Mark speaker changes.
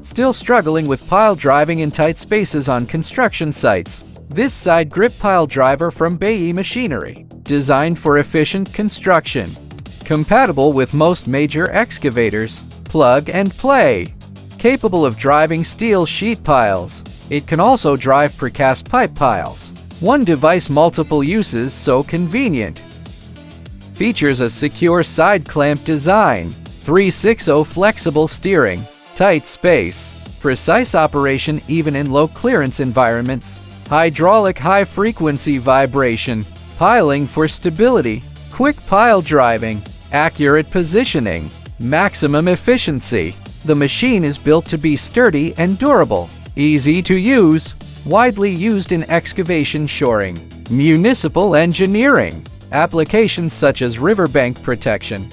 Speaker 1: Still struggling with pile driving in tight spaces on construction sites? This side grip pile driver from Bay Machinery, designed for efficient construction. Compatible with most major excavators. Plug and play. Capable of driving steel sheet piles. It can also drive precast pipe piles. One device, multiple uses, so convenient. Features a secure side clamp design. 360 flexible steering. Tight space. Precise operation even in low clearance environments. Hydraulic high-frequency vibration. Piling for stability. Quick pile driving. Accurate positioning. Maximum efficiency. The machine is built to be sturdy and durable. Easy to use. Widely used in excavation shoring. Municipal engineering. Applications such as riverbank protection.